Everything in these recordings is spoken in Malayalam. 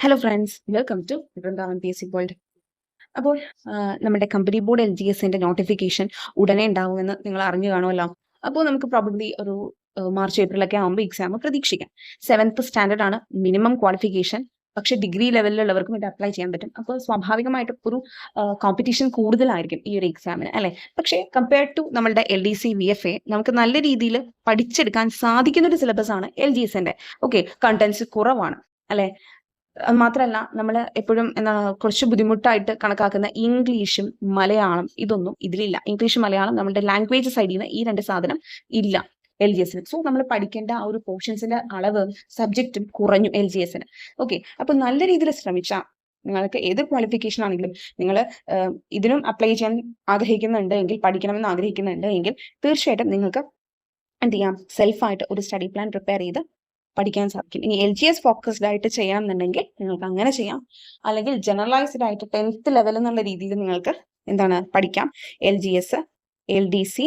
Hello friends, welcome to Vrindavan PSC world. അപ്പോൾ നമ്മുടെ കമ്പനി ബോർഡ് LGSന്റെ നോട്ടിഫിക്കേഷൻ ഉടനെ ഉണ്ടാവുമെന്ന് നിങ്ങൾ അറിഞ്ഞു കാണുമല്ലോ. അപ്പോൾ നമുക്ക് പ്രോബബ്ലി ഒരു മാർച്ച് ഏപ്രിലൊക്കെ ആകുമ്പോൾ എക്സാം പ്രതീക്ഷിക്കാം. 7th സ്റ്റാൻഡേർഡ് ആണ് മിനിമം ക്വാളിഫിക്കേഷൻ. പക്ഷേ ഡിഗ്രി ലെവലിലുള്ളവർക്കും ഇത് അപ്ലൈ ചെയ്യാൻ പറ്റും. അപ്പോൾ സ്വാഭാവികമായിട്ടും ഒരു കോമ്പറ്റീഷൻ കൂടുതലായിരിക്കും ഈ ഒരു എക്സാമിന്, അല്ലെ? പക്ഷേ കമ്പയർഡ് ടു നമ്മളുടെ LDC VFA നമുക്ക് നല്ല രീതിയിൽ പഠിച്ചെടുക്കാൻ സാധിക്കുന്ന ഒരു സിലബസ് ആണ് LGSന്റെ. ഓക്കെ, കണ്ടന്റ്സ് കുറവാണ്, അല്ലെ? അത് മാത്രമല്ല, നമ്മൾ എപ്പോഴും കുറച്ച് ബുദ്ധിമുട്ടായിട്ട് കണക്കാക്കുന്ന ഇംഗ്ലീഷും മലയാളം ഇതൊന്നും ഇതിലില്ല. ഇംഗ്ലീഷ് മലയാളം നമ്മുടെ ലാംഗ്വേജ് സൈഡിൽ നിന്ന് ഈ രണ്ട് സാധനം ഇല്ല LGSന്. സോ നമ്മൾ പഠിക്കേണ്ട ആ ഒരു പോർഷൻസിന്റെ അളവ് സബ്ജക്റ്റും കുറഞ്ഞു LGSന്. ഓക്കെ, അപ്പൊ നല്ല രീതിയിൽ ശ്രമിച്ചാൽ നിങ്ങൾക്ക് ഏത് ക്വാളിഫിക്കേഷൻ ആണെങ്കിലും നിങ്ങൾ ഇതിനും അപ്ലൈ ചെയ്യാൻ ആഗ്രഹിക്കുന്നുണ്ട് എങ്കിൽ, പഠിക്കണമെന്ന് ആഗ്രഹിക്കുന്നുണ്ട് എങ്കിൽ തീർച്ചയായിട്ടും നിങ്ങൾക്ക് എന്ത് ചെയ്യാം, സെൽഫായിട്ട് ഒരു സ്റ്റഡി പ്ലാൻ പ്രിപ്പയർ ചെയ്ത് പഠിക്കാൻ സാധിക്കും. ഇനി LGS ഫോക്കസ്ഡ് ആയിട്ട് ചെയ്യാമെന്നുണ്ടെങ്കിൽ നിങ്ങൾക്ക് അങ്ങനെ ചെയ്യാം. അല്ലെങ്കിൽ ജനറലൈസ്ഡ് ആയിട്ട് 10th ലെവൽ എന്നുള്ള രീതിയിൽ നിങ്ങൾക്ക് പഠിക്കാം. LGS, LDC,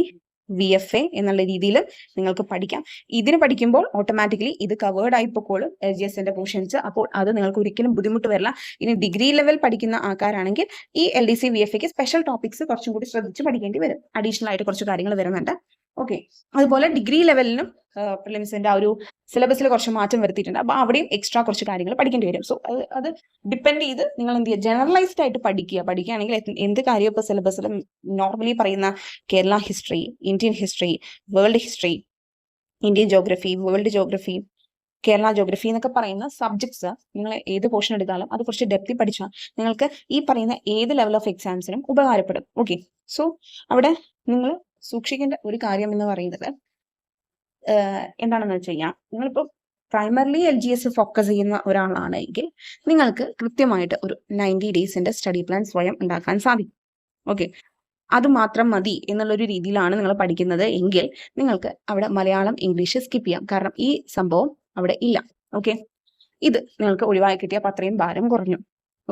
VFA എന്നുള്ള രീതിയിൽ നിങ്ങൾക്ക് പഠിക്കാം. ഇതിന് പഠിക്കുമ്പോൾ ഓട്ടോമാറ്റിക്കലി ഇത് കവേർഡ് ആയി പൊക്കോളും LGSന്റെ പോർഷൻസ്. അപ്പോൾ അത് നിങ്ങൾക്ക് ഒരിക്കലും ബുദ്ധിമുട്ട് വരില്ല. ഇനി ഡിഗ്രി ലെവൽ പഠിക്കുന്ന ആൾക്കാരാണെങ്കിൽ ഈ LDC VFAക്ക് സ്പെഷ്യൽ ടോപ്പിക്സ് കുറച്ചും കൂടി ശ്രദ്ധിച്ച് പഠിക്കേണ്ടി വരും. അഡീഷണൽ ആയിട്ട് കുറച്ച് കാര്യങ്ങൾ വരുന്നുണ്ട്. ഓക്കെ, അതുപോലെ ഡിഗ്രി ലെവലിനും പ്രിലിംസിന്റെ ആ ഒരു സിലബസിൽ കുറച്ച് മാറ്റം വരുത്തിയിട്ടുണ്ട്. അപ്പോൾ അവിടെയും എക്സ്ട്രാ കുറച്ച് കാര്യങ്ങൾ പഠിക്കേണ്ടി വരും. സോ അത് ഡിപ്പെൻഡ് ചെയ്ത് നിങ്ങൾ എന്ത് ചെയ്യുക, ജനറലൈസ്ഡ് ആയിട്ട് പഠിക്കുകയാണെങ്കിൽ എന്ത് കാര്യം ഇപ്പോൾ സിലബസിൽ നോർമലി പറയുന്ന Kerala history, Indian history, world history, Indian geography, world geography, Kerala geography എന്നൊക്കെ പറയുന്ന സബ്ജക്ട്സ് നിങ്ങൾ ഏത് പോർഷൻ എടുത്താലും അത് കുറച്ച് ഡെപ്തി പഠിച്ചാൽ നിങ്ങൾക്ക് ഈ പറയുന്ന ഏത് ലെവൽ ഓഫ് എക്സാംസിനും ഉപകാരപ്പെടും. ഓക്കെ, സോ അവിടെ നിങ്ങൾ സൂക്ഷിക്കേണ്ട ഒരു കാര്യം എന്ന് പറയുന്നത് എന്താണെന്ന് വെച്ച് കഴിഞ്ഞാൽ, നിങ്ങളിപ്പോൾ പ്രൈമർലി LGS ഫോക്കസ് ചെയ്യുന്ന ഒരാളാണെങ്കിൽ നിങ്ങൾക്ക് കൃത്യമായിട്ട് ഒരു 90 ഡേയ്സിന്റെ സ്റ്റഡി പ്ലാൻ സ്വയം ഉണ്ടാക്കാൻ സാധിക്കും. ഓക്കെ, അത് മാത്രം മതി എന്നുള്ളൊരു രീതിയിലാണ് നിങ്ങൾ പഠിക്കുന്നത് എങ്കിൽ നിങ്ങൾക്ക് അവിടെ മലയാളം, ഇംഗ്ലീഷ് സ്കിപ്പ് ചെയ്യാം. കാരണം ഈ സംഭവം അവിടെ ഇല്ല. ഓക്കെ, ഇത് നിങ്ങൾക്ക് ഒഴിവാക്കി കിട്ടിയപ്പോൾ അത്രയും ഭാരം കുറഞ്ഞു.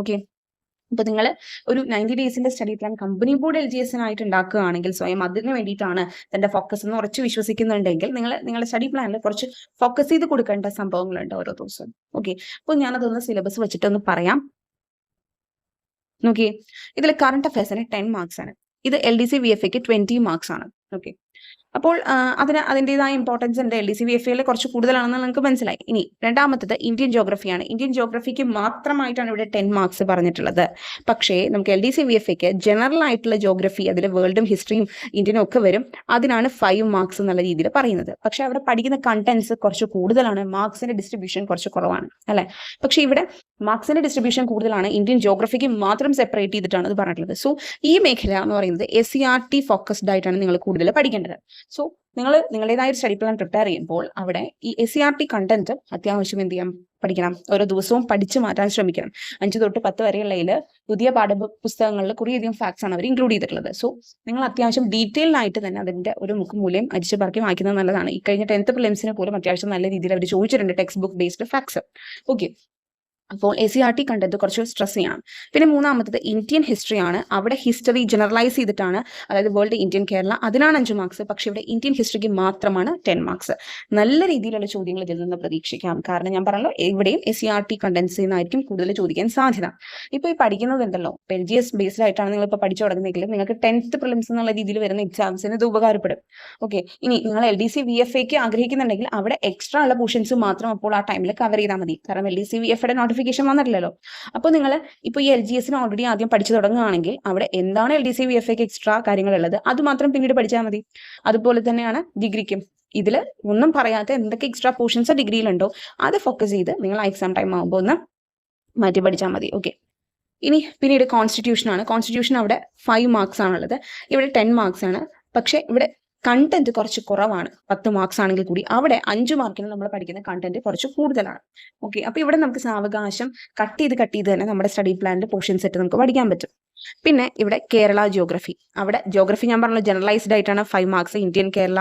ഓക്കെ, അപ്പൊ നിങ്ങൾ ഒരു 90 ഡേയ്സിന്റെ സ്റ്റഡി പ്ലാൻ കമ്പനി ബോർഡ് LGSനായിട്ട് ഉണ്ടാക്കുകയാണെങ്കിൽ, സ്വയം അതിന് വേണ്ടിയിട്ടാണ് തന്റെ ഫോക്കസ് എന്ന് ഉറച്ചു വിശ്വസിക്കുന്നുണ്ടെങ്കിൽ നിങ്ങളുടെ സ്റ്റഡി പ്ലാനിൽ കുറച്ച് ഫോക്കസ് ചെയ്ത് കൊടുക്കേണ്ട സംഭവങ്ങളുണ്ട് ഓരോ ദിവസവും. ഓക്കെ, അപ്പോൾ ഞാനതൊന്ന് സിലബസ് വെച്ചിട്ടൊന്ന് പറയാം. നോക്കിയേ, ഇതിൽ കറണ്ട് അഫയേഴ്സിന് 10 മാർക്സ് ആണ്. ഇത് LDC VFAക്ക് 20 മാർക്സ് ആണ്. ഓക്കെ, അപ്പോൾ അതിൻ്റെതായ ഇമ്പോർട്ടൻസ് ഉണ്ട്. LDC VFAയിൽ കുറച്ച് കൂടുതലാണെന്ന് നിങ്ങൾക്ക് മനസ്സിലായി. ഇനി രണ്ടാമത്തത് ഇന്ത്യൻ ജോഗ്രഫിയാണ്. ഇന്ത്യൻ ജോഗ്രഫിക്ക് മാത്രമായിട്ടാണ് ഇവിടെ 10 മാർക്സ് പറഞ്ഞിട്ടുള്ളത്. പക്ഷേ നമുക്ക് LDC VFAക്ക് ജനറൽ ആയിട്ടുള്ള ജോഗ്രഫി, അതിൽ വേൾഡും ഹിസ്റ്ററിയും ഇന്ത്യനും ഒക്കെ വരും, അതിനാണ് 5 മാർക്സ് എന്നുള്ള രീതിയിൽ പറയുന്നത്. പക്ഷെ അവിടെ പഠിക്കുന്ന കണ്ടന്റ്സ് കുറച്ച് കൂടുതലാണ്, മാർക്സിന്റെ ഡിസ്ട്രിബ്യൂഷൻ കുറച്ച് കുറവാണ്, അല്ലെ? പക്ഷെ ഇവിടെ മാർക്സിന്റെ ഡിസ്ട്രിബ്യൂഷൻ കൂടുതലാണ്. ഇന്ത്യൻ ജോഗ്രഫിക്ക് മാത്രം സെപ്പറേറ്റ് ചെയ്തിട്ടാണ് ഇത് പറഞ്ഞിട്ടുള്ളത്. സോ ഈ മേഖല എന്ന് പറയുന്നത് SCERT ഫോക്കസ്ഡ് ആയിട്ടാണ് നിങ്ങൾ കൂടുതൽ പഠിക്കേണ്ടത്. സോ നിങ്ങൾ നിങ്ങളുടേതായ ഒരു സ്റ്റഡി പ്ലാൻ പ്രിപ്പയർ ചെയ്യുമ്പോൾ അവിടെ ഈ SCERT കണ്ടന്റ് അത്യാവശ്യം എന്ത് ചെയ്യാം, പഠിക്കണം. ഓരോ ദിവസവും പഠിച്ചു മാറ്റാൻ ശ്രമിക്കണം. 5 തൊട്ട് 10 വരെയുള്ളതിൽ പുതിയ പാഠപുസ്തകങ്ങളിൽ കുറേയധികം ഫാക്ട്സ് ആണ് അവർ ഇൻക്ലൂഡ് ചെയ്തിട്ടുള്ളത്. സോ നിങ്ങൾ അത്യാവശ്യം ഡീറ്റെയിൽഡ് ആയിട്ട് തന്നെ അതിന്റെ ഒരു മുഖമൂല്യം അരിച്ചു പറക്കി വായിക്കുന്നത് നല്ലതാണ്. ഈ കഴിഞ്ഞ 10th പ്രിലിംസിന് പോലും അത്യാവശ്യം നല്ല രീതിയിൽ അവർ ചോദിച്ചിട്ടുണ്ട് text book based facts. Okay, അപ്പോൾ SCERT കണ്ടന്റ് കുറച്ച് സ്ട്രെസ് ചെയ്യണം. പിന്നെ മൂന്നാമത്തത് ഇന്ത്യൻ ഹിസ്റ്ററി ആണ്. അവിടെ ഹിസ്റ്ററി ജനറലൈസ് ചെയ്തിട്ടാണ്, അതായത് വേൾഡ്, ഇന്ത്യൻ, കേരള, അതിനാണ് 5 മാർക്സ്. പക്ഷേ ഇവിടെ ഇന്ത്യൻ ഹിസ്റ്ററിക്ക് മാത്രമാണ് 10 മാർക്സ്. നല്ല രീതിയിലുള്ള ചോദ്യങ്ങൾ ഇതിൽ നിന്ന് പ്രതീക്ഷിക്കാം. കാരണം ഞാൻ പറഞ്ഞല്ലോ, ഇവിടെയും SCERT കണ്ടന്റ്സിൽ നിന്നായിരിക്കും കൂടുതൽ ചോദിക്കാൻ സാധ്യത. ഇപ്പോൾ ഈ പഠിക്കുന്നതുണ്ടല്ലോ, LGS ബേസ്ഡ് ആയിട്ടാണ് നിങ്ങൾ ഇപ്പോൾ പഠിച്ചു തുടങ്ങുന്നതെങ്കിൽ നിങ്ങൾക്ക് 10th പ്രിലിംസ് എന്നുള്ള രീതിയിൽ വരുന്ന എക്സാംസിന് ഇത് ഉപകാരപ്പെടും. ഓക്കെ, ഇനി നിങ്ങൾ LDC VFAക്ക് ആഗ്രഹിക്കുന്നുണ്ടെങ്കിൽ അവിടെ എക്സ്ട്രാ ഉള്ള പോർഷൻസ് മാത്രം അപ്പോൾ ആ ടൈമിൽ കവർ ചെയ്താൽ മതി. കാരണം LDC VFAയുടെ നോട്ടിഫിക്കേഷൻ വന്നിട്ടില്ലല്ലോ. അപ്പോൾ നിങ്ങൾ ഇപ്പോൾ ഈ LGSന് ഓൾറെഡി ആദ്യം പഠിച്ചു തുടങ്ങുകയാണെങ്കിൽ അവിടെ എന്താണ് LDC VFAക്ക് എക്സ്ട്രാ കാര്യങ്ങളുള്ളത് അത് മാത്രം പിന്നീട് പഠിച്ചാൽ മതി. അതുപോലെ തന്നെയാണ് ഡിഗ്രിക്കും. ഇതിൽ ഒന്നും പറയാത്ത എന്തൊക്കെ എക്സ്ട്രാ പോർഷൻസ് ഡിഗ്രിയിലുണ്ടോ അത് ഫോക്കസ് ചെയ്ത് നിങ്ങൾ എക്സാം ടൈം ആകുമ്പോൾ ഒന്ന് മാറ്റി പഠിച്ചാൽ മതി. ഓക്കെ, ഇനി പിന്നീട് കോൺസ്റ്റിറ്റ്യൂഷൻ ആണ്. കോൺസ്റ്റിറ്റ്യൂഷൻ അവിടെ 5 മാർക്സ് ആണുള്ളത്, ഇവിടെ 10 മാർക്സ് ആണ്. പക്ഷേ ഇവിടെ കണ്ടന്റ് കുറച്ച് കുറവാണ്. 10 മാർക്സ് ആണെങ്കിൽ കൂടി അവിടെ 5 മാർക്കിന് നമ്മൾ പഠിക്കുന്ന കണ്ടന്റ് കുറച്ച് കൂടുതലാണ്. ഓക്കെ, അപ്പൊ ഇവിടെ നമുക്ക് സാവകാശം കട്ട് ചെയ്ത് തന്നെ നമ്മുടെ സ്റ്റഡി പ്ലാനിന്റെ പോർഷൻ സെറ്റ് നമുക്ക് പഠിക്കാൻ പറ്റും. പിന്നെ ഇവിടെ കേരള ജോഗ്രഫി, അവിടെ ജോഗ്രഫി ഞാൻ പറഞ്ഞ ജനറലൈസ്ഡ് ആയിട്ടാണ് 5 മാർക്സ്, ഇന്ത്യൻ, കേരള,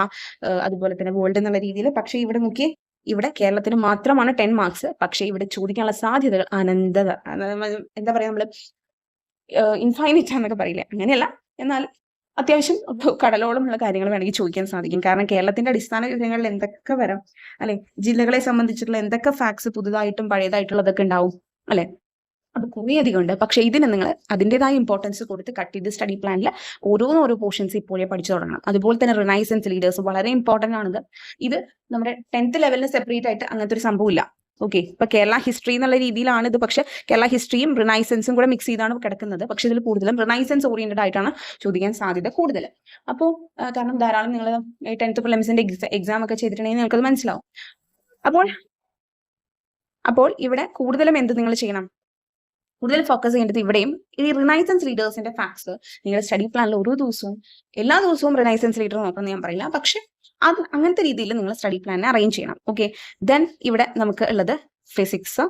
അതുപോലെ തന്നെ വേൾഡ് എന്നുള്ള രീതിയിൽ. പക്ഷേ ഇവിടെ നോക്കി, ഇവിടെ കേരളത്തിന് മാത്രമാണ് 10 മാർക്സ്. പക്ഷേ ഇവിടെ ചോദിക്കാനുള്ള സാധ്യതകൾ എന്താ പറയാ, നമ്മള് ഇൻഫൈനൈറ്റ് എന്നൊക്കെ പറയില്ലേ, അങ്ങനെയല്ല. എന്നാൽ അത്യാവശ്യം കടലോളമുള്ള കാര്യങ്ങൾ വേണമെങ്കിൽ ചോദിക്കാൻ സാധിക്കും. കാരണം കേരളത്തിന്റെ അടിസ്ഥാന വിവരങ്ങളിൽ എന്തൊക്കെ വരാം, അല്ലെ? ജില്ലകളെ സംബന്ധിച്ചിട്ടുള്ള എന്തൊക്കെ ഫാക്ട്സ് പുതുതായിട്ടും പഴയതായിട്ടുള്ളതൊക്കെ ഉണ്ടാവും. അല്ലെ? അത് കുറേയധികം ഉണ്ട്. പക്ഷെ ഇതിന് നിങ്ങൾ അതിൻ്റെതായ ഇമ്പോർട്ടൻസ് കൊടുത്ത് കട്ട് ചെയ്ത് സ്റ്റഡി പ്ലാനിൽ ഓരോ പോർഷൻസ് ഇപ്പോഴേ പഠിച്ചു തുടങ്ങണം. അതുപോലെ തന്നെ റിനൈസൻസ് ലീഡേഴ്സ് വളരെ ഇമ്പോർട്ടൻ്റ് ആണിത്. ഇത് നമ്മുടെ 10th ലെവലിന് സെപ്പറേറ്റ് ആയിട്ട് അങ്ങനത്തെ ഒരു സംഭവമില്ല. ഓക്കെ, ഇപ്പൊ കേരള ഹിസ്റ്ററി എന്നുള്ള രീതിയിലാണ് ഇത്. പക്ഷെ കേരള ഹിസ്റ്ററിയും റിനൈസൻസും കൂടെ മിക്സ് ചെയ്താണ് കിടക്കുന്നത്. പക്ഷെ ഇതിൽ കൂടുതലും റിനൈസൻസ് ഓറിയന്റഡ് ആയിട്ടാണ് ചോദിക്കാൻ സാധ്യത കൂടുതൽ. അപ്പോൾ കാരണം ധാരാളം നിങ്ങൾ 10th പ്രിലിംസിന്റെ എക്സാം ഒക്കെ ചെയ്തിട്ടുണ്ടെങ്കിൽ നിങ്ങൾക്കത് മനസ്സിലാവും. അപ്പോൾ ഇവിടെ കൂടുതലും എന്ത് നിങ്ങൾ ചെയ്യണം? കൂടുതൽ ഫോക്കസ് ചെയ്യേണ്ടത് ഇവിടെയും ഈ റിനൈസൻസ് ലീഡേഴ്സിന്റെ ഫാക്ട്സ് നിങ്ങളുടെ സ്റ്റഡി പ്ലാനിൽ ഓരോ ദിവസവും എല്ലാ ദിവസവും റിനൈസൻസ് ലീഡർ നോക്കണം ഞാൻ പറയില്ല. പക്ഷെ അത് അങ്ങനത്തെ രീതിയിൽ നിങ്ങൾ സ്റ്റഡി പ്ലാനിനെ അറേഞ്ച് ചെയ്യണം. ഓക്കെ, ദെൻ ഇവിടെ നമുക്ക് ഉള്ളത് ഫിസിക്സ്,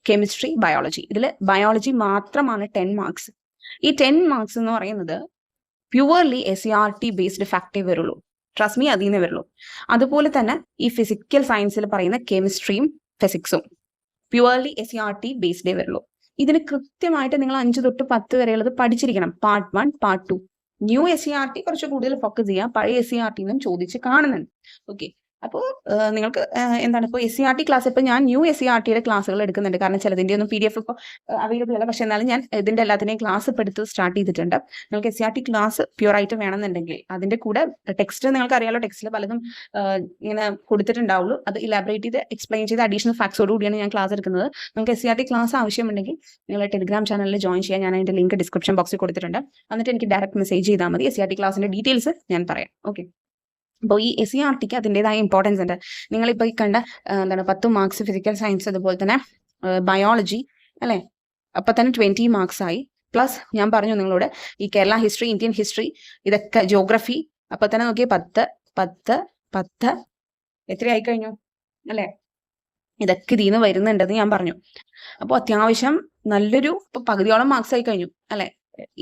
കെമിസ്ട്രി, ബയോളജി. ഇതിൽ ബയോളജി മാത്രമാണ് 10 മാർക്സ്. ഈ 10 മാർക്സ് എന്ന് പറയുന്നത് പ്യുവർലി SCRT ബേസ്ഡ് ഫാക്ടേ വരുള്ളൂ. ട്രസ്റ്റ് മീ, അതിൽ നിന്ന് വരുള്ളൂ. അതുപോലെ തന്നെ ഈ ഫിസിക്കൽ സയൻസിൽ പറയുന്ന കെമിസ്ട്രിയും ഫിസിക്സും പ്യുവർലി SCRT ബേസ്ഡേ വരുള്ളൂ. ഇതിന് കൃത്യമായിട്ട് നിങ്ങൾ 5 തൊട്ട് 10 വരെയുള്ളത് പഠിച്ചിരിക്കണം. Part 1, part 2. ന്യൂ SCRT കുറച്ച് കൂടുതൽ ഫോക്കസ് ചെയ്യുക. പഴയ SCRT നിന്നും ചോദിച്ച് കാണുന്നുണ്ട്. ഓക്കെ, അപ്പോൾ നിങ്ങൾക്ക് എന്താണ് ഇപ്പോൾ SCRT ക്ലാസ്, ഇപ്പോൾ ഞാൻ ന്യൂ SCRTയുടെ ക്ലാസ്സുകൾ എടുക്കുന്നുണ്ട്. കാരണം ചിലതിൻ്റെ ഒന്നും PDF ഇപ്പോൾ അവൈലബിൾ അല്ല. പക്ഷെ എന്നാലും ഞാൻ ഇതിൻ്റെ എല്ലാത്തിനെയും ക്ലാസ് ഇപ്പോൾ എടുത്ത് സ്റ്റാർട്ട് ചെയ്തിട്ടുണ്ട്. നിങ്ങൾക്ക് SCRT ക്ലാസ് പ്യുവറായിട്ട് വേണമെന്നുണ്ടെങ്കിൽ അതിൻ്റെ കൂടെ ടെക്സ്റ്റ് നിങ്ങൾക്ക് അറിയാലോ, ടെക്സ്റ്റിൽ പലതും ഇങ്ങനെ കൊടുത്തിട്ടുണ്ടാവുള്ളൂ. അത് ഇലാബറേറ്റ് ചെയ്ത് എക്സ്പ്ലെയിൻ ചെയ്ത് അഡീഷണൽ ഫാക്ട്സോട് കൂടിയാണ് ഞാൻ ക്ലാസ് എടുക്കുന്നത്. നിങ്ങൾക്ക് SCRT ക്ലാസ് ആവശ്യമുണ്ടെങ്കിൽ നിങ്ങൾ ടെലിഗ്രാം ചാനലിൽ ജോയിൻ ചെയ്യാൻ ഞാൻ അതിൻ്റെ ലിങ്ക് ഡിസ്ക്രിപ്ഷൻ ബോക്സിൽ കൊടുത്തിട്ടുണ്ട്. എന്നിട്ട് എനിക്ക് ഡയറക്റ്റ് മെസ്സേജ് ചെയ്താൽ മതി. SCRT ക്ലാസിൻ്റെ ഡീറ്റെയിൽസ് ഞാൻ പറയാം. ഓക്കെ, അപ്പോൾ ഈ SCRTക്ക് അതിൻ്റെതായ ഇമ്പോർട്ടൻസ് ഉണ്ട്. നിങ്ങളിപ്പോൾ ഈ കണ്ട എന്താണ് 10 മാർക്സ് ഫിസിക്കൽ സയൻസ്, അതുപോലെ തന്നെ ബയോളജി അല്ലേ, അപ്പം തന്നെ 20 മാർക്സ് ആയി. പ്ലസ് ഞാൻ പറഞ്ഞു നിങ്ങളോട് ഈ കേരള ഹിസ്റ്ററി, ഇന്ത്യൻ ഹിസ്റ്ററി, ഇതൊക്കെ ജോഗ്രഫി, അപ്പം തന്നെ നോക്കിയേ 10 എത്രയായി കഴിഞ്ഞു അല്ലേ? ഇതൊക്കെ ഇതിൽ നിന്ന് വരുന്നുണ്ടെന്ന് ഞാൻ പറഞ്ഞു. അപ്പോൾ അത്യാവശ്യം നല്ലൊരു ഇപ്പോൾ പകുതിയോളം മാർക്സ് ആയി കഴിഞ്ഞു അല്ലേ?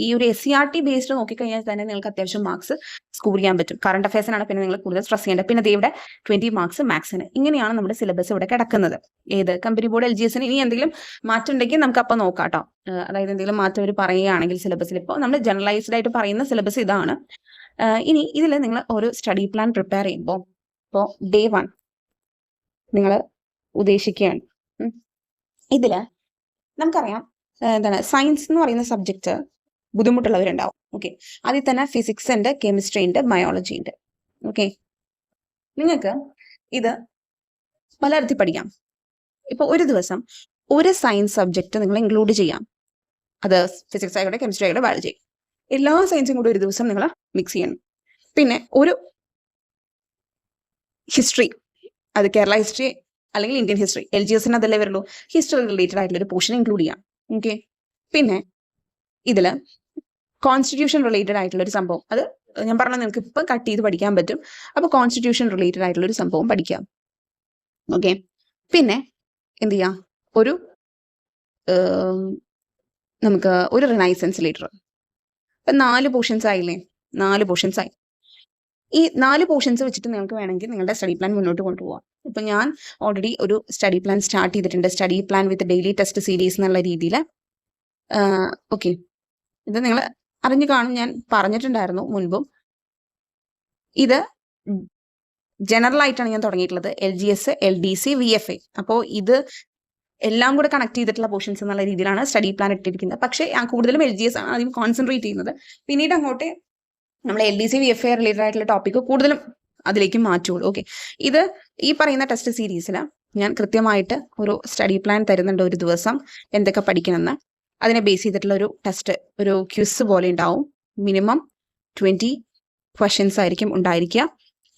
ഈ ഒരു SCRT ബേസ്ഡ് നോക്കിക്കഴിഞ്ഞാൽ തന്നെ നിങ്ങൾക്ക് അത്യാവശ്യം മാർക്സ് സ്കോർ ചെയ്യാൻ പറ്റും. കറണ്ട് അഫയേഴ്സിനാണ് പിന്നെ നിങ്ങൾ കൂടുതൽ സ്ട്രെസ് ചെയ്യേണ്ടത്. പിന്നെ ഇവിടെ 20 മാർക്സ് മാത്സിന്. ഇങ്ങനെയാണ് നമ്മുടെ സിലബസ് ഇവിടെ കിടക്കുന്നത്. ഏത് കമ്പനി ബോർഡ് LGSന് ഇനി എന്തെങ്കിലും മാറ്റം ഉണ്ടെങ്കിൽ നമുക്ക് അപ്പം നോക്കാം കേട്ടോ. അതായത് എന്തെങ്കിലും മാറ്റം അവർ പറയുകയാണെങ്കിൽ സിലബസിൽ, ഇപ്പോൾ നമ്മൾ ജനറലൈസ്ഡ് ആയിട്ട് പറയുന്ന സിലബസ് ഇതാണ്. ഇനി ഇതിൽ നിങ്ങൾ ഒരു സ്റ്റഡി പ്ലാൻ പ്രിപ്പയർ ചെയ്യുമ്പോൾ ഇപ്പോൾ Day 1 നിങ്ങൾ ഉദ്ദേശിക്കുകയാണ്. ഇതിൽ നമുക്കറിയാം എന്താണ് സയൻസ് എന്ന് പറയുന്ന സബ്ജക്റ്റ് ബുദ്ധിമുട്ടുള്ളവരുണ്ടാവും. ഓക്കെ, അതിൽ തന്നെ ഫിസിക്സ് ഉണ്ട്, കെമിസ്ട്രി ഉണ്ട്, ബയോളജി ഉണ്ട്. ഓക്കെ, നിങ്ങൾക്ക് ഇത് പലതരത്തിൽ പഠിക്കാം. ഇപ്പോൾ ഒരു ദിവസം ഒരു സയൻസ് സബ്ജക്റ്റ് നിങ്ങൾ ഇൻക്ലൂഡ് ചെയ്യാം. അത് ഫിസിക്സ് ആയിക്കോട്ടെ, കെമിസ്ട്രി ആയിക്കോട്ടെ, ബയോളജി, എല്ലാ സയൻസും കൂടി ഒരു ദിവസം നിങ്ങൾ മിക്സ് ചെയ്യണം. പിന്നെ ഒരു ഹിസ്റ്ററി, അത് കേരള ഹിസ്റ്ററി അല്ലെങ്കിൽ ഇന്ത്യൻ ഹിസ്റ്ററി, LGSന് അതല്ലേ വരുള്ളൂ, ഹിസ്റ്ററി റിലേറ്റഡ് ആയിട്ടുള്ള ഒരു പോർഷൻ ഇൻക്ലൂഡ് ചെയ്യാം. ഓക്കെ, പിന്നെ ഇതിൽ കോൺസ്റ്റിറ്റ്യൂഷൻ റിലേറ്റഡ് ആയിട്ടുള്ള ഒരു സംഭവം, അത് ഞാൻ പറഞ്ഞാൽ നിങ്ങൾക്ക് ഇപ്പം കട്ട് ചെയ്ത് പഠിക്കാൻ പറ്റും. അപ്പോൾ കോൺസ്റ്റിറ്റ്യൂഷൻ റിലേറ്റഡ് ആയിട്ടുള്ള ഒരു സംഭവം പഠിക്കാം. ഓക്കെ, പിന്നെ എന്ത് ചെയ്യാം, നമുക്ക് ഒരു റിനൈസൻസ് ലീഡർ. ഇപ്പം 4 പോർഷൻസ് ആയില്ലേ? 4 പോർഷൻസ് ആയി. ഈ 4 പോർഷൻസ് വെച്ചിട്ട് നിങ്ങൾക്ക് വേണമെങ്കിൽ നിങ്ങളുടെ സ്റ്റഡി പ്ലാൻ മുന്നോട്ട് കൊണ്ടുപോകാം. ഇപ്പം ഞാൻ ഓൾറെഡി ഒരു സ്റ്റഡി പ്ലാൻ സ്റ്റാർട്ട് ചെയ്തിട്ടുണ്ട്. Study plan with daily test series എന്നുള്ള രീതിയിൽ. ഓക്കെ, ഇത് നിങ്ങൾ അറിഞ്ഞു കാണും, ഞാൻ പറഞ്ഞിട്ടുണ്ടായിരുന്നു മുൻപും. ഇത് ജനറൽ ആയിട്ടാണ് ഞാൻ തുടങ്ങിയിട്ടുള്ളത്. LGS, LDC, VFA. അപ്പോൾ ഇത് എല്ലാം കൂടെ കണക്ട് ചെയ്തിട്ടുള്ള പോർഷൻസ് എന്നുള്ള രീതിയിലാണ് സ്റ്റഡി പ്ലാൻ ഇട്ടിരിക്കുന്നത്. പക്ഷേ ഞാൻ കൂടുതലും LGS ആണ് ആദ്യം കോൺസെൻട്രേറ്റ് ചെയ്യുന്നത്. പിന്നീട് അങ്ങോട്ട് നമ്മൾ LDC, VFA റിലേറ്റഡ് ആയിട്ടുള്ള ടോപ്പിക്ക് കൂടുതലും അതിലേക്ക് മാറ്റുള്ളൂ. ഓക്കെ, ഇത് ഈ പറയുന്ന ടെസ്റ്റ് സീരീസിൽ ഞാൻ കൃത്യമായിട്ട് ഒരു സ്റ്റഡി പ്ലാൻ തരുന്നുണ്ട്. ഒരു ദിവസം എന്തൊക്കെ പഠിക്കണമെന്ന് അതിനെ ബേസ് ചെയ്തിട്ടുള്ള ഒരു ടെസ്റ്റ്, ഒരു ക്വിസ് പോലെ ഉണ്ടാവും. മിനിമം 20 ക്വസ്റ്റ്യൻസ് ആയിരിക്കും ഉണ്ടായിരിക്കുക,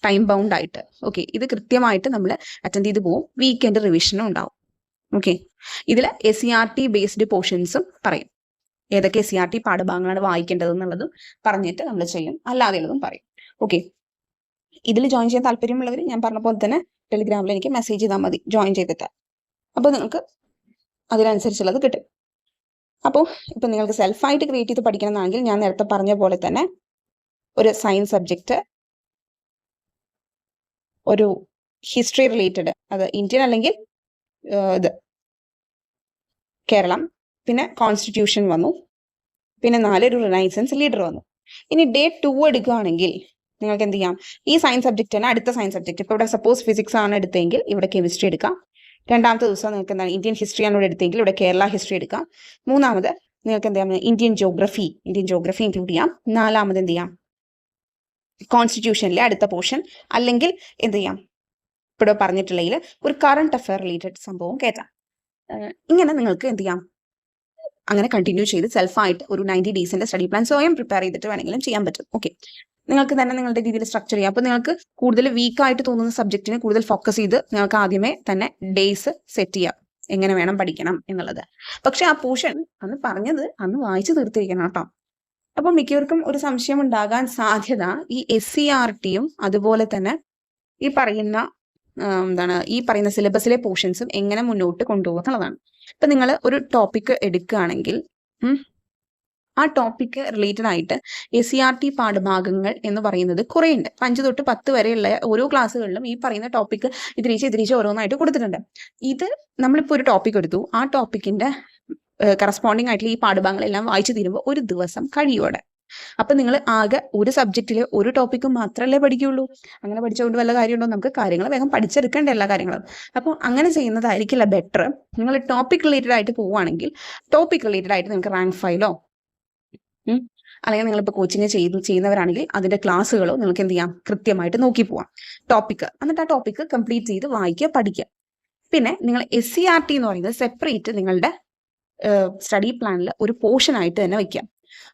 ടൈം ബൗണ്ട് ആയിട്ട്. ഓക്കെ, ഇത് കൃത്യമായിട്ട് നമ്മൾ അറ്റൻഡ് ചെയ്ത് പോകും. വീക്കെൻഡ് റിവിഷനും ഉണ്ടാവും. ഓക്കെ, ഇതിൽ SCRT ബേസ്ഡ് പോർഷൻസും പറയും. ഏതൊക്കെ SCRT പാഠഭാഗങ്ങളാണ് വായിക്കേണ്ടത് എന്നുള്ളതും പറഞ്ഞിട്ട് നമ്മൾ ചെയ്യും. അല്ലാതെയുള്ളതും പറയും. ഓക്കെ, ഇതിൽ ജോയിൻ ചെയ്യാൻ താല്പര്യമുള്ളവർ ഞാൻ പറഞ്ഞ പോലെ തന്നെ ടെലിഗ്രാമിൽ എനിക്ക് മെസ്സേജ് ചെയ്താൽ മതി, ജോയിൻ ചെയ്തിട്ട്. അപ്പോൾ നിങ്ങൾക്ക് അതിനനുസരിച്ചുള്ളത് കിട്ടും. അപ്പോൾ ഇപ്പം നിങ്ങൾക്ക് സെൽഫായിട്ട് ക്രിയേറ്റ് ചെയ്ത് പഠിക്കണമെന്നാണെങ്കിൽ ഞാൻ നേരത്തെ പറഞ്ഞ പോലെ തന്നെ ഒരു സയൻസ് സബ്ജക്റ്റ്, ഒരു ഹിസ്റ്ററി റിലേറ്റഡ്, അത് ഇന്ത്യൻ അല്ലെങ്കിൽ ഇത് കേരളം, പിന്നെ കോൺസ്റ്റിറ്റ്യൂഷൻ വന്നു, പിന്നെ 4 ഒരു റിനൈസൻസ് ലീഡർ വന്നു. ഇനി Day 2 എടുക്കുകയാണെങ്കിൽ നിങ്ങൾക്ക് എന്ത് ചെയ്യാം, ഈ സയൻസ് സബ്ജക്റ്റ് തന്നെ അടുത്ത സയൻസ് സബ്ജക്റ്റ്, ഇപ്പോൾ ഇവിടെ സപ്പോസ് ഫിസിക്സ് ആണ് എടുത്തെങ്കിൽ ഇവിടെ കെമിസ്ട്രി എടുക്കാം. രണ്ടാമത്തെ ദിവസം നിങ്ങൾക്ക് എന്താണ് ഇന്ത്യൻ ഹിസ്റ്ററിയാണ് ഇവിടെ എടുത്തെങ്കിൽ ഇവിടെ കേരള ഹിസ്റ്ററി എടുക്കാം. മൂന്നാമത് നിങ്ങൾക്ക് എന്താ ഇന്ത്യൻ ജോഗ്രഫി ഇൻക്ലൂഡ് ചെയ്യാം. നാലാമത് എന്ത് ചെയ്യാം, കോൺസ്റ്റിറ്റ്യൂഷനിലെ അടുത്ത പോർഷൻ, അല്ലെങ്കിൽ എന്ത് ചെയ്യാം, ഇവിടെ പറഞ്ഞിട്ടുള്ളതിൽ ഒരു കറണ്ട് അഫെയർ റിലേറ്റഡ് സംഭവം കയറ്റാം. ഇങ്ങനെ നിങ്ങൾക്ക് എന്ത് ചെയ്യാം, അങ്ങനെ കണ്ടിന്യൂ ചെയ്ത് സെൽഫായിട്ട് ഒരു 90 ഡേയ്സിന്റെ സ്റ്റഡി പ്ലാൻ സ്വയം പ്രിപ്പയർ ചെയ്തിട്ട് വേണമെങ്കിലും ചെയ്യാൻ പറ്റും. ഓക്കെ, നിങ്ങൾക്ക് തന്നെ നിങ്ങളുടെ രീതിയിൽ സ്ട്രക്ചർ ചെയ്യാം. അപ്പോൾ നിങ്ങൾക്ക് കൂടുതൽ വീക്കായിട്ട് തോന്നുന്ന സബ്ജക്റ്റിനെ കൂടുതൽ ഫോക്കസ് ചെയ്ത് നിങ്ങൾക്ക് ആദ്യമേ തന്നെ ഡേയ്സ് സെറ്റ് ചെയ്യാം, എങ്ങനെ വേണം പഠിക്കണം എന്നുള്ളത്. പക്ഷെ ആ പോർഷൻ അന്ന് പറഞ്ഞത് അന്ന് വായിച്ചു തീർത്തിരിക്കണം കേട്ടോ. അപ്പോൾ മിക്കവർക്കും ഒരു സംശയം ഉണ്ടാകാൻ സാധ്യത ഈ SCERTയും അതുപോലെ തന്നെ ഈ പറയുന്ന സിലബസിലെ പോർഷൻസും എങ്ങനെ മുന്നോട്ട് കൊണ്ടുപോകുക എന്നുള്ളതാണ്. ഇപ്പൊ നിങ്ങൾ ഒരു ടോപ്പിക് എടുക്കുകയാണെങ്കിൽ ആ ടോപ്പിക്ക് റിലേറ്റഡ് ആയിട്ട് SCERT പാഠഭാഗങ്ങൾ എന്ന് പറയുന്നത് കുറേ ഉണ്ട്. 5 തൊട്ട് 10 വരെയുള്ള ഓരോ ക്ലാസ്സുകളിലും ഈ പറയുന്ന ടോപ്പിക്ക് ഇതിരിച്ച് ഓരോന്നായിട്ട് കൊടുത്തിട്ടുണ്ട്. ഇത് നമ്മളിപ്പോൾ ഒരു ടോപ്പിക് എടുത്തു, ആ ടോപ്പിക്കിന്റെ കറസ്പോണ്ടിങ് ആയിട്ടുള്ള ഈ പാഠഭാഗങ്ങളെല്ലാം വായിച്ചു തീരുമ്പോൾ ഒരു ദിവസം കഴിയോടെ. അപ്പൊ നിങ്ങൾ ആകെ ഒരു സബ്ജക്റ്റിലെ ഒരു ടോപ്പിക്ക് മാത്രമല്ലേ പഠിക്കുള്ളൂ. അങ്ങനെ പഠിച്ചുകൊണ്ട് വല്ല കാര്യമുണ്ടോ? നമുക്ക് കാര്യങ്ങൾ വേഗം പഠിച്ചെടുക്കേണ്ട എല്ലാ കാര്യങ്ങളും. അപ്പോൾ അങ്ങനെ ചെയ്യുന്നതായിരിക്കില്ല ബെറ്റർ. നിങ്ങൾ ടോപ്പിക് റിലേറ്റഡ് ആയിട്ട് പോവുകയാണെങ്കിൽ ടോപ്പിക് റിലേറ്റഡ് ആയിട്ട് നിങ്ങൾക്ക് റാങ്ക് ഫയലോ അല്ലെങ്കിൽ നിങ്ങളിപ്പോൾ കോച്ചിങ് ചെയ്യുന്നവരാണെങ്കിൽ അതിന്റെ ക്ലാസ്സുകളോ നിങ്ങൾക്ക് എന്ത് ചെയ്യാം, കൃത്യമായിട്ട് നോക്കി പോവാം ടോപ്പിക്ക്. എന്നിട്ട് ആ ടോപ്പിക്ക് കംപ്ലീറ്റ് ചെയ്ത് വായിക്കുക, പഠിക്കുക. പിന്നെ നിങ്ങൾ SCERT എന്ന് പറയുന്നത് സെപ്പറേറ്റ് നിങ്ങളുടെ സ്റ്റഡി പ്ലാനിൽ ഒരു പോർഷൻ ആയിട്ട് തന്നെ വയ്ക്കാം.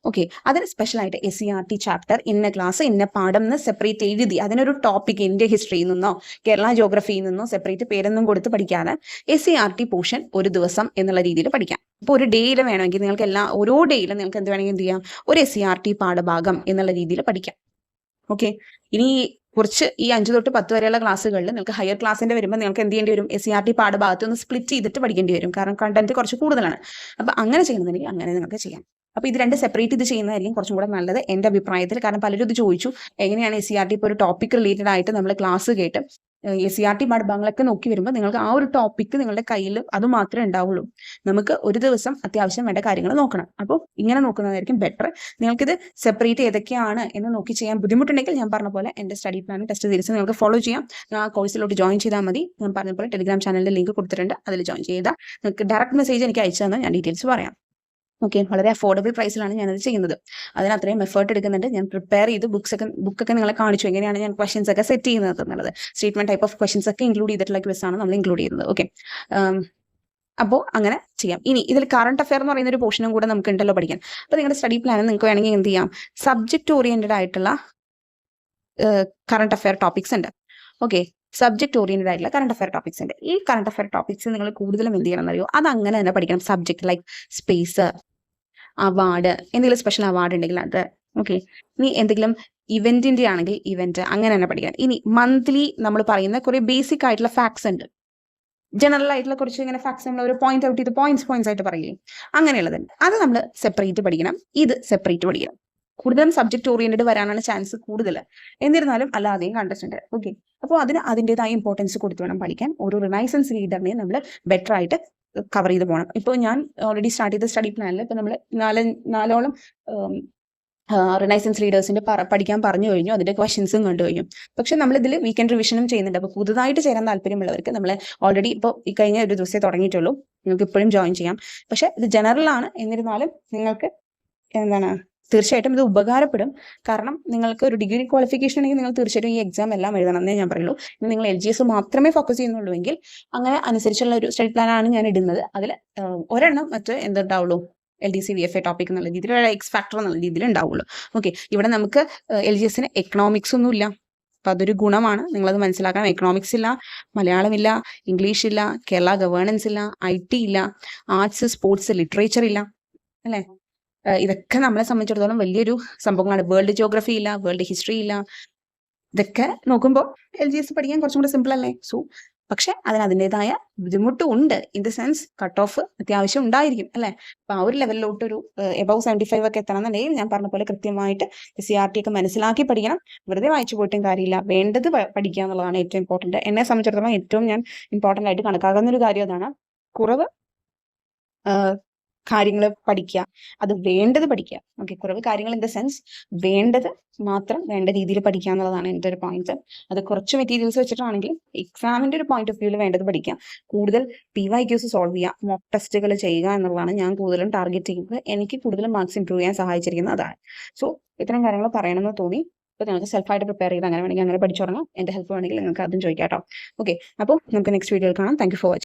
ഓക്കെ, അതിന് സ്പെഷ്യലായിട്ട് SCERT ചാപ്റ്റർ ഇന്ന ക്ലാസ് ഇന്ന പാഠം എന്ന് സെപ്പറേറ്റ് എഴുതി അതിനൊരു ടോപ്പിക് ഇന്ത്യ ഹിസ്റ്ററിയിൽ നിന്നോ കേരള ജോഗ്രഫിയിൽ നിന്നോ സെപ്പറേറ്റ് പേരൊന്നും കൊടുത്ത് പഠിക്കാതെ SCERT പോർഷൻ ഒരു ദിവസം എന്നുള്ള രീതിയിൽ പഠിക്കാം. ഇപ്പോൾ ഒരു ഡേയിൽ വേണമെങ്കിൽ നിങ്ങൾക്ക് ഓരോ ഡേയിലും നിങ്ങൾക്ക് എന്ത് വേണമെങ്കിൽ എന്ത് ചെയ്യാം, ഒരു SCERT പാഠഭാഗം എന്നുള്ള രീതിയിൽ പഠിക്കാം. ഓക്കെ, ഇനി കുറച്ച് ഈ 5 തൊട്ട് 10 വരെയുള്ള ക്ലാസ്സുകളിൽ നിങ്ങൾക്ക് ഹയർ ക്ലാസ്സിന്റെ വരുമ്പോൾ നിങ്ങൾക്ക് എന്ത് ചെയ്യേണ്ടി വരും, SCERT പാഠഭാഗത്ത് ഒന്ന് സ്പ്ലിറ്റ് ചെയ്തിട്ട് പഠിക്കേണ്ടി വരും. കാരണം കണ്ടന്റ് കുറച്ച് കൂടുതലാണ്. അപ്പൊ അങ്ങനെ ചെയ്യുന്നുണ്ടെങ്കിൽ അങ്ങനെ നിങ്ങൾക്ക് ചെയ്യാം. അപ്പൊ ഇത് രണ്ട് സെപ്പറേറ്റ് ഇത് ചെയ്യുന്നതായിരിക്കും കുറച്ചും കൂടെ നല്ലത് എൻ്റെ അഭിപ്രായത്തിൽ. കാരണം പലരും ഇത് ചോദിച്ചു, എങ്ങനെയാണ് SCERT ഇപ്പോൾ ഒരു ടോപ്പിക് റിലേറ്റഡ് ആയിട്ട് നമ്മൾ ക്ലാസ് കേട്ട് SCERT പാഠഭാഗങ്ങളൊക്കെ നോക്കി വരുമ്പോൾ നിങ്ങൾക്ക് ആ ഒരു ടോപ്പിക്ക് നിങ്ങളുടെ കയ്യിൽ അത് മാത്രമേ ഉണ്ടാവുള്ളൂ. നമുക്ക് ഒരു ദിവസം അത്യാവശ്യം വേണ്ട കാര്യങ്ങൾ നോക്കണം. അപ്പോൾ ഇങ്ങനെ നോക്കുന്നതായിരിക്കും ബെറ്റർ. നിങ്ങൾക്കിത് സെപ്പറേറ്റ് ഏതൊക്കെയാണ് എന്ന് നോക്കി ചെയ്യാൻ ബുദ്ധിമുട്ടുണ്ടെങ്കിൽ ഞാൻ പറഞ്ഞ പോലെ എൻ്റെ സ്റ്റഡി പ്ലാൻ ടെസ്റ്റ് സീരീസ് നിങ്ങൾക്ക് ഫോളോ ചെയ്യാം. ആ കോഴ്സിലോട്ട് ജോയിൻ ചെയ്താൽ മതി. ഞാൻ പറഞ്ഞ പോലെ ടെലിഗ്രാം ചാനലിൻ്റെ ലിങ്ക് കൊടുത്തിട്ടുണ്ട്, അതിൽ ജോയിൻ ചെയ്താൽ നിങ്ങൾക്ക് ഡയറക്റ്റ് മെസ്സേജ് എനിക്ക് അയച്ചു തന്നാൽ ഞാൻ ഡീറ്റെയിൽസ് പറയാം. ഓക്കെ, വളരെ അഫോർഡബിൾ പ്രൈസിലാണ് ഞാനത് ചെയ്യുന്നത്. അതിന് അത്രയും എഫേർട്ട് എടുക്കുന്നുണ്ട്. ഞാൻ പ്രിപ്പയർ ചെയ്ത് ബുക്കൊക്കെ നിങ്ങളെ കാണിച്ചു എങ്ങനെയാണ് ഞാൻ ക്വസ്റ്റ്യൻസ് ഒക്കെ സെറ്റ് ചെയ്യുന്നത് എന്നുള്ളത്. സ്റ്റേറ്റ്മെന്റ് ടൈപ്പ് ഓഫ് ക്വസ്റ്റ്യൻസ് ഒക്കെ ഇൻക്ലൂഡ് ചെയ്തിട്ടുള്ള ക്വിസാണ് നമ്മൾ ഇൻക്ലൂഡ് ചെയ്യുന്നത്. ഓക്കെ, അപ്പോൾ അങ്ങനെ ചെയ്യാം. ഇനി ഇതിൽ കറണ്ട് അഫെയർ എന്ന് പറയുന്ന ഒരു പോർഷനും കൂടെ നമുക്ക് ഉണ്ടല്ലോ പഠിക്കാൻ. അപ്പോൾ നിങ്ങളുടെ സ്റ്റഡി പ്ലാൻ നിങ്ങൾക്ക് വേണമെങ്കിൽ എന്ത് ചെയ്യാം, സബ്ജക്ട് ഓറിയന്റഡ് ആയിട്ടുള്ള കറണ്ട് അഫെയർ ടോപ്പിക്സ് ഉണ്ട്. ഓക്കെ, സബ്ജക്ട് ഓറിയന്റഡ് ആയിട്ടുള്ള കറണ്ട് അഫെയർ ടോപ്പിക്സ് ഉണ്ട്. ഈ കറണ്ട് അഫെയർ ടോപ്പിക്സ് നിങ്ങൾ കൂടുതലും എന്ത് ചെയ്യണം എന്നറിയോ, അത് അങ്ങനെ തന്നെ പഠിക്കണം. സബ്ജക്ട് ലൈക്ക് സ്പേസ്, അവാർഡ്, എന്തെങ്കിലും സ്പെഷ്യൽ അവാർഡ് ഉണ്ടെങ്കിൽ അത്. ഓക്കെ, ഇനി എന്തെങ്കിലും ഇവന്റിന്റെ ആണെങ്കിൽ ഇവന്റ്, അങ്ങനെ തന്നെ പഠിക്കണം. ഇനി മന്ത്ലി നമ്മൾ പറയുന്ന കുറെ ബേസിക് ആയിട്ടുള്ള ഫാക്ട്സ് ഉണ്ട്. ജനറൽ ആയിട്ടുള്ള കുറച്ച് ഇങ്ങനെ ഫാക്ട്സ് നമ്മൾ ഒരു പോയിന്റ് ഔട്ട് ചെയ്ത് പോയിന്റ്സ് ആയിട്ട് പറയില്ലേ, അങ്ങനെയുള്ളതുണ്ട്. അത് നമ്മൾ സെപ്പറേറ്റ് പഠിക്കണം, ഇത് സെപ്പറേറ്റ് പഠിക്കണം. കൂടുതലും സബ്ജക്ട് ഓറിയന്റഡ് വരാനാണ് ചാൻസ് കൂടുതൽ. എന്നിരുന്നാലും അല്ലാതെയും കണ്ടിട്ടുണ്ട്. ഓക്കെ, അപ്പോൾ അതിന് അതിൻ്റെതായ ഇമ്പോർട്ടൻസ് കൊടുത്തു വേണം പഠിക്കാൻ. ഓരോ റിനൈസൻസ് ലീഡറിനെ നമ്മൾ ബെറ്റർ ആയിട്ട് കവർ ചെയ്ത് പോകണം. ഇപ്പോൾ ഞാൻ ഓൾറെഡി സ്റ്റാർട്ട് ചെയ്ത സ്റ്റഡി പ്ലാനിൽ ഇപ്പോൾ നമ്മൾ നാലോളം റിനൈസൻസ് ലീഡേഴ്സിന്റെ പഠിക്കാൻ പറഞ്ഞു കഴിഞ്ഞു, അതിന്റെ ക്വസ്റ്റ്യൻസും കണ്ടു കഴിഞ്ഞു. പക്ഷെ നമ്മളിതിൽ വീക്കെൻഡ് റിവിഷനും ചെയ്യുന്നുണ്ട്. അപ്പോൾ പുതുതായിട്ട് ചേരാൻ താല്പര്യമുള്ളവർക്ക് നമ്മൾ ഓൾറെഡി ഇപ്പോൾ ഈ കഴിഞ്ഞ ഒരു ദിവസമേ തുടങ്ങിയിട്ടുള്ളൂ, നിങ്ങൾക്ക് ഇപ്പോഴും ജോയിൻ ചെയ്യാം. പക്ഷെ ഇത് ജനറൽ ആണ്. എന്നിരുന്നാലും നിങ്ങൾക്ക് തീർച്ചയായിട്ടും ഇത് ഉപകാരപ്പെടും. കാരണം നിങ്ങൾക്ക് ഒരു ഡിഗ്രി ക്വാളിഫിക്കേഷൻ ഉണ്ടെങ്കിൽ നിങ്ങൾ തീർച്ചയായിട്ടും ഈ എക്സാം എല്ലാം എഴുതണം എന്നേ ഞാൻ പറയുള്ളൂ. ഇനി നിങ്ങൾ LGS മാത്രമേ ഫോക്കസ് ചെയ്യുന്നുള്ളൂ എങ്കിൽ അങ്ങനെ അനുസരിച്ചുള്ള ഒരു സ്റ്റഡി പ്ലാനാണ് ഞാൻ ഇടുന്നത്. അതിൽ ഒരെണ്ണം എന്തുണ്ടാവുള്ളൂ, LDC VFA ടോപ്പിക് എന്നുള്ള രീതിയിൽ, എക്സ് ഫാക്ടർ എന്നുള്ള രീതിയിൽ ഉണ്ടാവുള്ളൂ. ഓക്കെ, ഇവിടെ നമുക്ക് LGSന് എക്കണോമിക്സ് ഒന്നും ഇല്ല. അപ്പം അതൊരു ഗുണമാണ്, നിങ്ങളത് മനസ്സിലാക്കണം. എക്കണോമിക്സ് ഇല്ല, മലയാളമില്ല, ഇംഗ്ലീഷ് ഇല്ല, കേരള ഗവേണൻസ് ഇല്ല, IT ഇല്ല, ആർട്സ്, സ്പോർട്സ്, ലിറ്ററേച്ചർ ഇല്ല, അല്ലേ? ഇതൊക്കെ നമ്മളെ സംബന്ധിച്ചിടത്തോളം വലിയൊരു സംഭവങ്ങളാണ്. വേൾഡ് ജോഗ്രഫി ഇല്ല, വേൾഡ് ഹിസ്റ്ററി ഇല്ല. ഇതൊക്കെ നോക്കുമ്പോൾ LGS പഠിക്കാൻ കുറച്ചും കൂടെ സിമ്പിൾ അല്ലേ? പക്ഷെ അതിൻ്റെതായ ബുദ്ധിമുട്ടും ഉണ്ട്. In the sense cut off അത്യാവശ്യം ഉണ്ടായിരിക്കും, അല്ലേ? അപ്പൊ ആ ഒരു ലെവലിലോട്ടൊരു എബവ് 75 ഒക്കെ എത്തണം എന്നുണ്ടെങ്കിൽ ഞാൻ പറഞ്ഞ പോലെ കൃത്യമായിട്ട് SCERT ഒക്കെ മനസ്സിലാക്കി പഠിക്കണം. വെറുതെ വായിച്ചു പോയിട്ടും കാര്യമില്ല, വേണ്ടത് പഠിക്കുക എന്നുള്ളതാണ് ഏറ്റവും ഇമ്പോർട്ടൻറ്റ്. എന്നെ സംബന്ധിച്ചിടത്തോളം ഏറ്റവും ഞാൻ ഇമ്പോർട്ടൻ്റ് ആയിട്ട് കണക്കാക്കുന്ന ഒരു കാര്യം അതാണ്. കുറവ് കാര്യങ്ങൾ പഠിക്കുക. അത് വേണ്ടത് പഠിക്കുക. ഓക്കെ. കുറവ് കാര്യങ്ങൾ ഇൻ ദ സെൻസ് വേണ്ടത് മാത്രം വേണ്ട രീതിയിൽ പഠിക്കുക എന്നുള്ളതാണ് എൻ്റെ ഒരു പോയിന്റ്. അത് കുറച്ച് മെറ്റീരിയൽസ് വെച്ചിട്ടാണെങ്കിൽ എക്സാമിൻ്റെ ഒരു പോയിന്റ് ഓഫ് വ്യൂവിൽ വേണ്ടത് പഠിക്കാം. കൂടുതൽ PYQs സോൾവ് ചെയ്യുക, മോക്ക് ടെസ്റ്റുകൾ ചെയ്യുക എന്നുള്ളതാണ് ഞാൻ കൂടുതലും ടാർഗറ്റ് ചെയ്യുന്നത്. എനിക്ക് കൂടുതലും മാർക്സ് ഇംപ്രൂവ് ചെയ്യാൻ സഹായിച്ചിരിക്കുന്നത് അതാണ്. സോ ഇത്തരം കാര്യങ്ങൾ പറയണമെന്ന് തോന്നി. അപ്പോൾ നിങ്ങൾക്ക് സെൽഫായിട്ട് പ്രിപ്പയർ ചെയ്ത് അങ്ങനെ വേണമെങ്കിൽ അങ്ങനെ പഠിച്ചു തുടങ്ങാം. എൻ്റെ ഹെൽപ്പ് വേണമെങ്കിൽ നിങ്ങൾക്ക് അതും ചോദിക്കാം കേട്ടോ. ഓക്കെ. അപ്പോൾ നമുക്ക് നെക്സ്റ്റ് വീഡിയോയിൽ കാണാം. Thank you for watching.